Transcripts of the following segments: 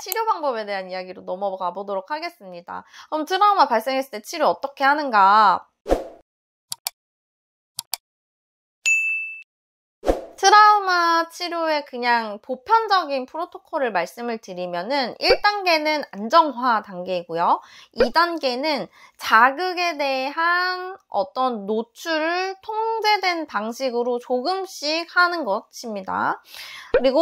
치료 방법에 대한 이야기로 넘어가 보도록 하겠습니다. 그럼 트라우마 발생했을 때 치료 어떻게 하는가? 트라우마 치료의 그냥 보편적인 프로토콜을 말씀을 드리면은 1단계는 안정화 단계이고요. 2단계는 자극에 대한 어떤 노출을 통제된 방식으로 조금씩 하는 것입니다. 그리고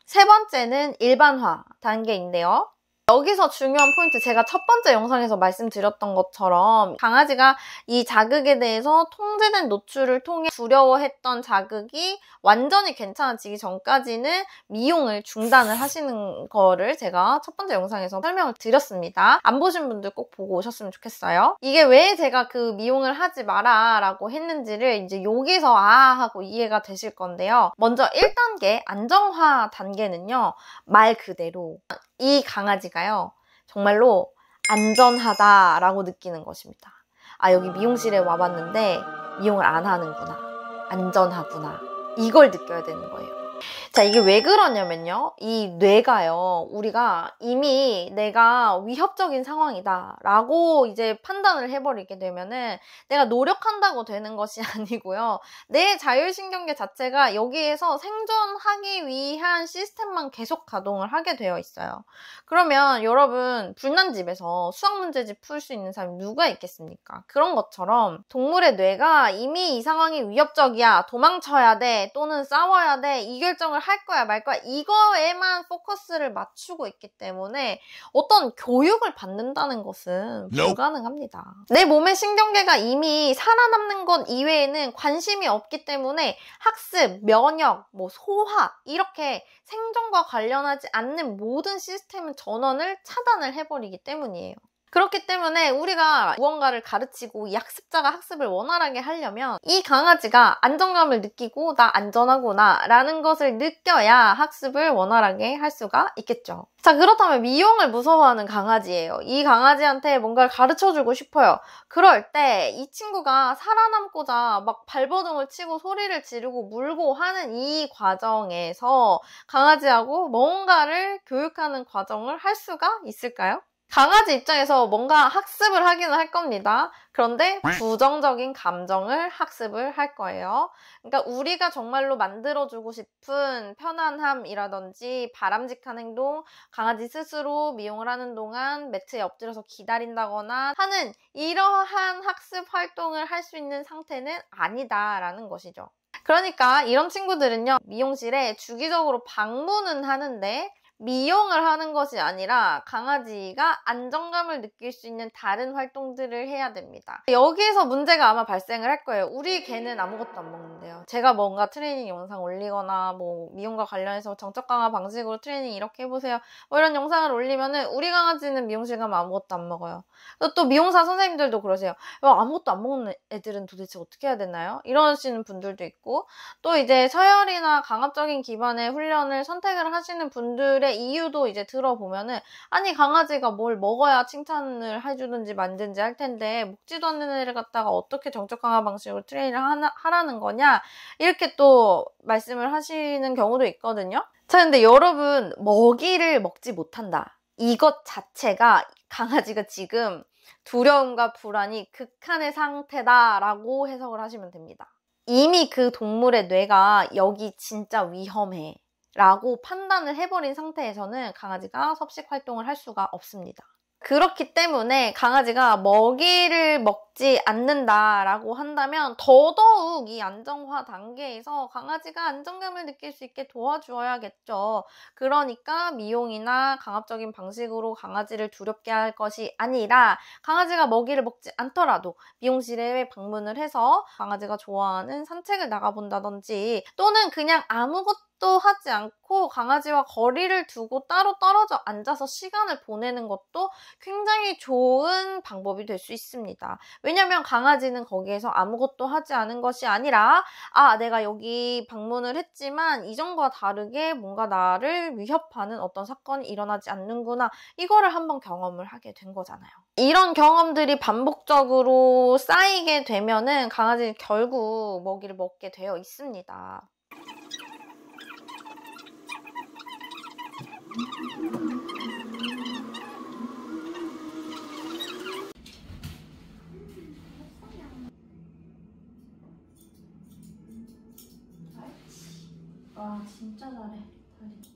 세 번째는 일반화 단계인데요. 여기서 중요한 포인트, 제가 첫 번째 영상에서 말씀드렸던 것처럼 강아지가 이 자극에 대해서 통제된 노출을 통해 두려워했던 자극이 완전히 괜찮아지기 전까지는 미용을 중단을 하시는 거를 제가 첫 번째 영상에서 설명을 드렸습니다. 안 보신 분들 꼭 보고 오셨으면 좋겠어요. 이게 왜 제가 그 미용을 하지 마라 라고 했는지를 이제 여기서 하고 이해가 되실 건데요. 먼저 1단계 안정화 단계는요, 말 그대로 이 강아지가요, 정말로 안전하다라고 느끼는 것입니다. 아, 여기 미용실에 와봤는데 미용을 안 하는구나, 안전하구나, 이걸 느껴야 되는 거예요. 자, 이게 왜 그러냐면요, 이 뇌가요, 우리가 이미 내가 위협적인 상황이다 라고 이제 판단을 해버리게 되면은 내가 노력한다고 되는 것이 아니고요, 내 자율신경계 자체가 여기에서 생존하기 위한 시스템만 계속 가동을 하게 되어 있어요. 그러면 여러분, 불난 집에서 수학문제집 풀 수 있는 사람이 누가 있겠습니까? 그런 것처럼 동물의 뇌가 이미 이 상황이 위협적이야, 도망쳐야 돼, 또는 싸워야 돼, 이 결정을 할 거야 말 거야, 이거에만 포커스를 맞추고 있기 때문에 어떤 교육을 받는다는 것은 불가능합니다. 내 몸의 신경계가 이미 살아남는 것 이외에는 관심이 없기 때문에 학습, 면역, 소화, 이렇게 생존과 관련하지 않는 모든 시스템은 전원을 차단을 해버리기 때문이에요. 그렇기 때문에 우리가 무언가를 가르치고 이 학습자가 학습을 원활하게 하려면 이 강아지가 안정감을 느끼고 나 안전하구나 라는 것을 느껴야 학습을 원활하게 할 수가 있겠죠. 자, 그렇다면 미용을 무서워하는 강아지예요. 이 강아지한테 뭔가를 가르쳐주고 싶어요. 그럴 때 이 친구가 살아남고자 막 발버둥을 치고 소리를 지르고 물고 하는 이 과정에서 강아지하고 뭔가를 교육하는 과정을 할 수가 있을까요? 강아지 입장에서 뭔가 학습을 하기는 할 겁니다. 그런데 부정적인 감정을 학습을 할 거예요. 그러니까 우리가 정말로 만들어주고 싶은 편안함이라든지 바람직한 행동, 강아지 스스로 미용을 하는 동안 매트에 엎드려서 기다린다거나 하는 이러한 학습 활동을 할 수 있는 상태는 아니다라는 것이죠. 그러니까 이런 친구들은요, 미용실에 주기적으로 방문은 하는데 미용을 하는 것이 아니라 강아지가 안정감을 느낄 수 있는 다른 활동들을 해야 됩니다. 여기에서 문제가 아마 발생을 할 거예요. 우리 개는 아무것도 안 먹는데요. 제가 뭔가 트레이닝 영상 올리거나 미용과 관련해서 정적 강화 방식으로 트레이닝 이렇게 해보세요, 이런 영상을 올리면은 우리 강아지는 미용실 가면 아무것도 안 먹어요. 또 미용사 선생님들도 그러세요. 아무것도 안 먹는 애들은 도대체 어떻게 해야 되나요? 이러시는 분들도 있고, 또 이제 서열이나 강압적인 기반의 훈련을 선택을 하시는 분들의 이유도 이제 들어보면은, 아니 강아지가 뭘 먹어야 칭찬을 해주든지 만든지 할 텐데 먹지도 않는 애를 갖다가 어떻게 정적 강화 방식으로 트레이닝을 하라는 거냐, 이렇게 또 말씀을 하시는 경우도 있거든요. 자, 근데 여러분, 먹이를 먹지 못한다, 이것 자체가 강아지가 지금 두려움과 불안이 극한의 상태다라고 해석을 하시면 됩니다. 이미 그 동물의 뇌가 여기 진짜 위험해 라고 판단을 해버린 상태에서는 강아지가 섭식 활동을 할 수가 없습니다. 그렇기 때문에 강아지가 먹이를 먹지 않는다라고 한다면 더더욱 이 안정화 단계에서 강아지가 안정감을 느낄 수 있게 도와주어야겠죠. 그러니까 미용이나 강압적인 방식으로 강아지를 두렵게 할 것이 아니라, 강아지가 먹이를 먹지 않더라도 미용실에 방문을 해서 강아지가 좋아하는 산책을 나가본다든지, 또는 그냥 아무것도 하지 않고 강아지와 거리를 두고 따로 떨어져 앉아서 시간을 보내는 것도 굉장히 좋은 방법이 될 수 있습니다. 왜냐면 강아지는 거기에서 아무것도 하지 않은 것이 아니라, 내가 여기 방문을 했지만 이전과 다르게 뭔가 나를 위협하는 어떤 사건이 일어나지 않는구나, 이거를 한번 경험을 하게 된 거잖아요. 이런 경험들이 반복적으로 쌓이게 되면은 강아지는 결국 먹이를 먹게 되어 있습니다. 진짜 잘해. 다리.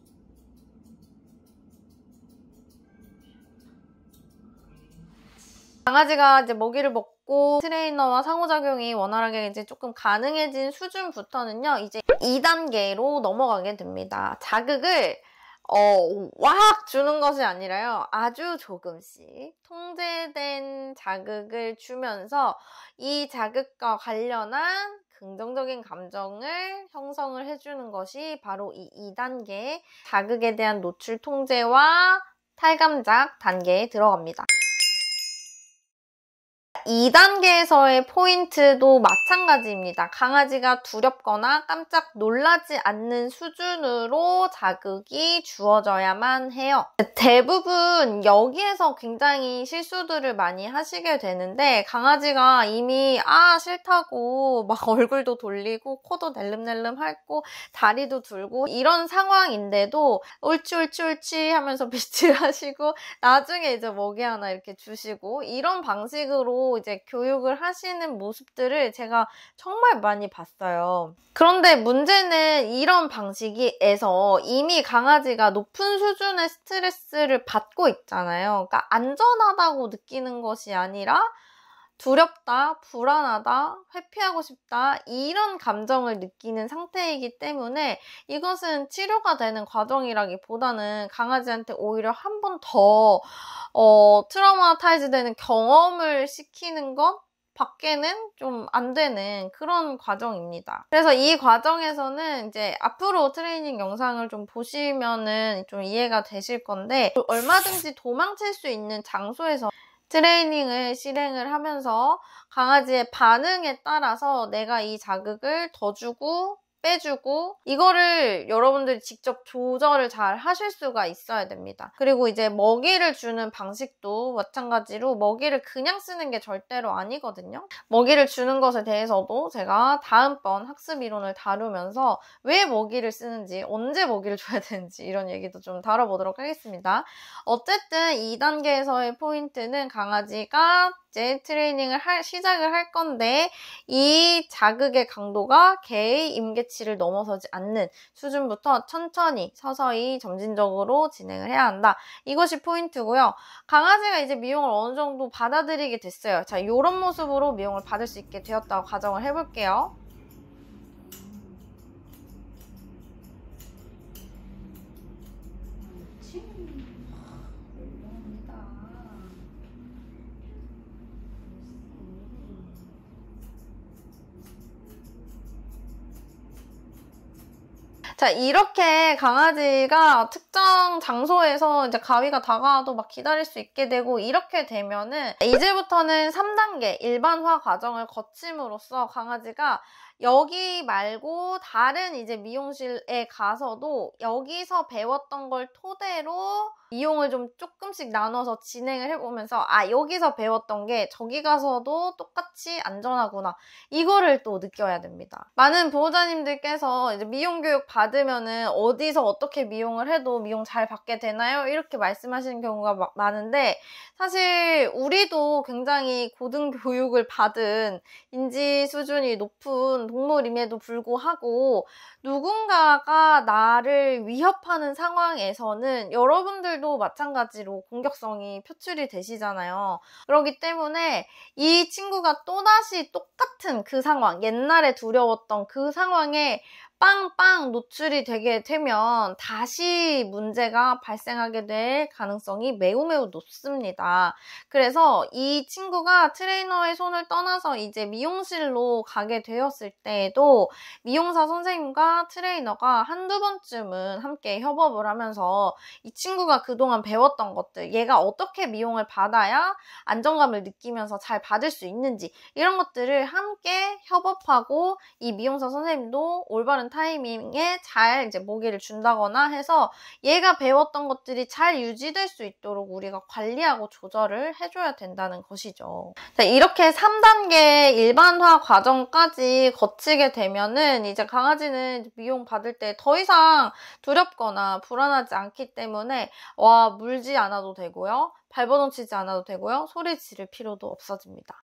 강아지가 이제 먹이를 먹고 트레이너와 상호작용이 원활하게 이제 조금 가능해진 수준부터는요, 이제 2단계로 넘어가게 됩니다. 자극을 확 주는 것이 아니라요, 아주 조금씩 통제된 자극을 주면서 이 자극과 관련한 긍정적인 감정을 형성을 해주는 것이 바로 이 2단계 자극에 대한 노출 통제와 탈감작 단계에 들어갑니다. 2단계에서의 포인트도 마찬가지입니다. 강아지가 두렵거나 깜짝 놀라지 않는 수준으로 자극이 주어져야만 해요. 대부분 여기에서 굉장히 실수들을 많이 하시게 되는데, 강아지가 이미 싫다고 막 얼굴도 돌리고 코도 낼름낼름 핥고 다리도 들고 이런 상황인데도 옳지 하면서 비틀하시고 나중에 이제 먹이 하나 이렇게 주시고 이런 방식으로 이제 교육을 하시는 모습들을 제가 정말 많이 봤어요. 그런데 문제는 이런 방식에서 이미 강아지가 높은 수준의 스트레스를 받고 있잖아요. 그러니까 안전하다고 느끼는 것이 아니라 두렵다, 불안하다, 회피하고 싶다 이런 감정을 느끼는 상태이기 때문에 이것은 치료가 되는 과정이라기보다는 강아지한테 오히려 한 번 더 트라우마타이즈 되는 경험을 시키는 것 밖에는 좀 안 되는 그런 과정입니다. 그래서 이 과정에서는 이제 앞으로 트레이닝 영상을 좀 보시면은 좀 이해가 되실 건데, 얼마든지 도망칠 수 있는 장소에서 트레이닝을 실행을 하면서 강아지의 반응에 따라서 내가 이 자극을 더 주고 빼주고 이거를 여러분들이 직접 조절을 잘 하실 수가 있어야 됩니다. 그리고 이제 먹이를 주는 방식도 마찬가지로 먹이를 그냥 쓰는 게 절대로 아니거든요. 먹이를 주는 것에 대해서도 제가 다음번 학습 이론을 다루면서 왜 먹이를 쓰는지, 언제 먹이를 줘야 되는지 이런 얘기도 좀 다뤄보도록 하겠습니다. 어쨌든 2단계에서의 포인트는 강아지가 이제 트레이닝을 시작을 할 건데 이 자극의 강도가 개의 임계치를 넘어서지 않는 수준부터 천천히 서서히 점진적으로 진행을 해야 한다. 이것이 포인트고요. 강아지가 이제 미용을 어느 정도 받아들이게 됐어요. 자, 이런 모습으로 미용을 받을 수 있게 되었다고 가정을 해볼게요. 자, 이렇게 강아지가 특정 장소에서 이제 가위가 다가와도 막 기다릴 수 있게 되고 이렇게 되면은 이제부터는 3단계 일반화 과정을 거침으로써 강아지가 여기 말고 다른 이제 미용실에 가서도 여기서 배웠던 걸 토대로 미용을 좀 조금씩 나눠서 진행을 해보면서 여기서 배웠던 게 저기 가서도 똑같이 안전하구나 이거를 또 느껴야 됩니다. 많은 보호자님들께서 이제 미용 교육 받으면은 어디서 어떻게 미용을 해도 미용 잘 받게 되나요? 이렇게 말씀하시는 경우가 많은데, 사실 우리도 굉장히 고등 교육을 받은 인지 수준이 높은 동물임에도 불구하고 누군가가 나를 위협하는 상황에서는 여러분들도 마찬가지로 공격성이 표출이 되시잖아요. 그렇기 때문에 이 친구가 또다시 똑같은 그 상황, 옛날에 두려웠던 그 상황에 빵빵 노출이 되게 되면 다시 문제가 발생하게 될 가능성이 매우 높습니다. 그래서 이 친구가 트레이너의 손을 떠나서 이제 미용실로 가게 되었을 때에도 미용사 선생님과 트레이너가 한두 번쯤은 함께 협업을 하면서 이 친구가 그동안 배웠던 것들, 얘가 어떻게 미용을 받아야 안정감을 느끼면서 잘 받을 수 있는지 이런 것들을 함께 협업하고 이 미용사 선생님도 올바른 타이밍에 잘 이제 먹이를 준다거나 해서 얘가 배웠던 것들이 잘 유지될 수 있도록 우리가 관리하고 조절을 해줘야 된다는 것이죠. 자, 이렇게 3단계 일반화 과정까지 거치게 되면은 이제 강아지는 미용 받을 때 더 이상 두렵거나 불안하지 않기 때문에 물지 않아도 되고요. 발버둥 치지 않아도 되고요. 소리 지를 필요도 없어집니다.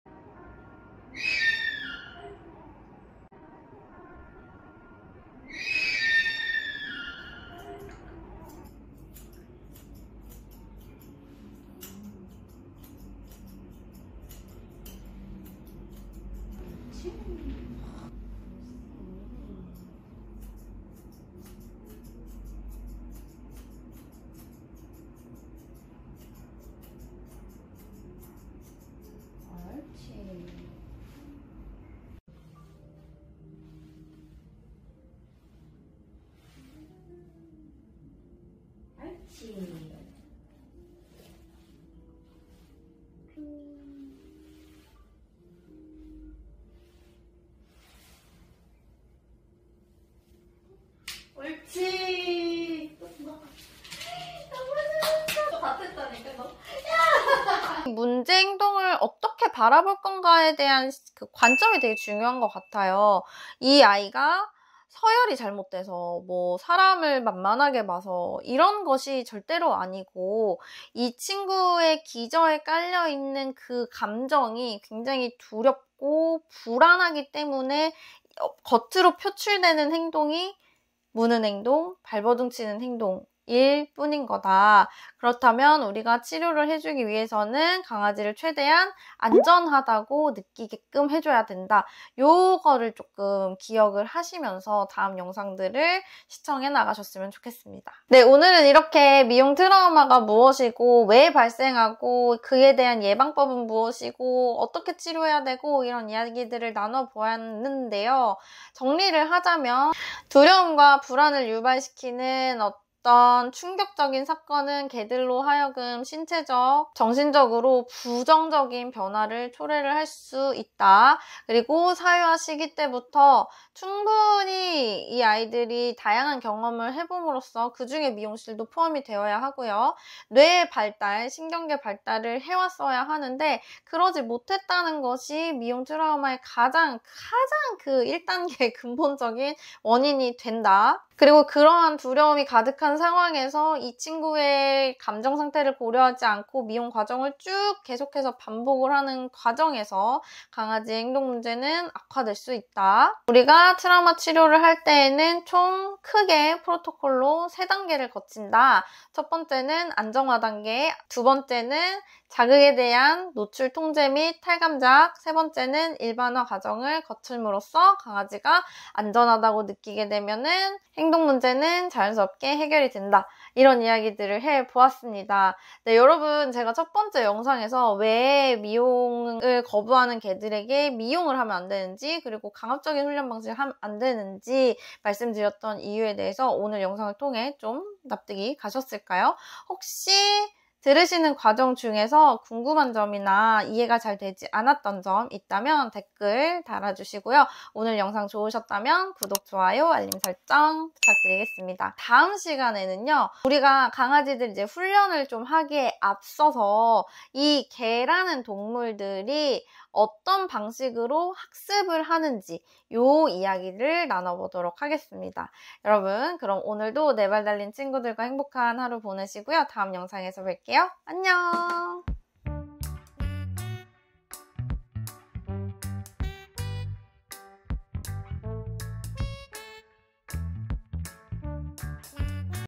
옳지. 다 됐다니까 너. 문제 행동을 어떻게 바라볼 건가에 대한 그 관점이 되게 중요한 것 같아요. 이 아이가 서열이 잘못돼서 뭐 사람을 만만하게 봐서 이런 것이 절대로 아니고 이 친구의 기저에 깔려있는 그 감정이 굉장히 두렵고 불안하기 때문에 겉으로 표출되는 행동이 무는 행동, 발버둥 치는 행동일 뿐인 거다. 그렇다면 우리가 치료를 해주기 위해서는 강아지를 최대한 안전하다고 느끼게끔 해줘야 된다. 요거를 조금 기억을 하시면서 다음 영상들을 시청해 나가셨으면 좋겠습니다. 네, 오늘은 이렇게 미용 트라우마가 무엇이고 왜 발생하고 그에 대한 예방법은 무엇이고 어떻게 치료해야 되고 이런 이야기들을 나눠보았는데요. 정리를 하자면 두려움과 불안을 유발시키는 어떤 충격적인 사건은 개들로 하여금 신체적, 정신적으로 부정적인 변화를 초래를 할 수 있다. 그리고 사회화 시기 때부터 충분히 이 아이들이 다양한 경험을 해봄으로써 그중에 미용실도 포함이 되어야 하고요. 뇌의 발달, 신경계 발달을 해왔어야 하는데 그러지 못했다는 것이 미용 트라우마의 가장 그 1단계 근본적인 원인이 된다. 그리고 그러한 두려움이 가득한 상황에서 이 친구의 감정 상태를 고려하지 않고 미용 과정을 쭉 계속해서 반복을 하는 과정에서 강아지의 행동 문제는 악화될 수 있다. 우리가 트라우마 치료를 할 때에는 총 크게 프로토콜로 3단계를 거친다. 첫 번째는 안정화 단계, 두 번째는 자극에 대한 노출 통제 및 탈감작, 세 번째는 일반화 과정을 거침으로써 강아지가 안전하다고 느끼게 되면은 행동 문제는 자연스럽게 해결이 된다. 이런 이야기들을 해보았습니다. 네, 여러분 제가 첫 번째 영상에서 왜 미용을 거부하는 개들에게 미용을 하면 안 되는지 그리고 강압적인 훈련 방식을 하면 안 되는지 말씀드렸던 이유에 대해서 오늘 영상을 통해 좀 납득이 가셨을까요? 혹시 들으시는 과정 중에서 궁금한 점이나 이해가 잘 되지 않았던 점 있다면 댓글 달아주시고요. 오늘 영상 좋으셨다면 구독, 좋아요, 알림 설정 부탁드리겠습니다. 다음 시간에는요. 우리가 강아지들 이제 훈련을 좀 하기에 앞서서 이 개라는 동물들이 어떤 방식으로 학습을 하는지 요 이야기를 나눠보도록 하겠습니다. 여러분 그럼 오늘도 네 발 달린 친구들과 행복한 하루 보내시고요. 다음 영상에서 뵐게요. 안녕.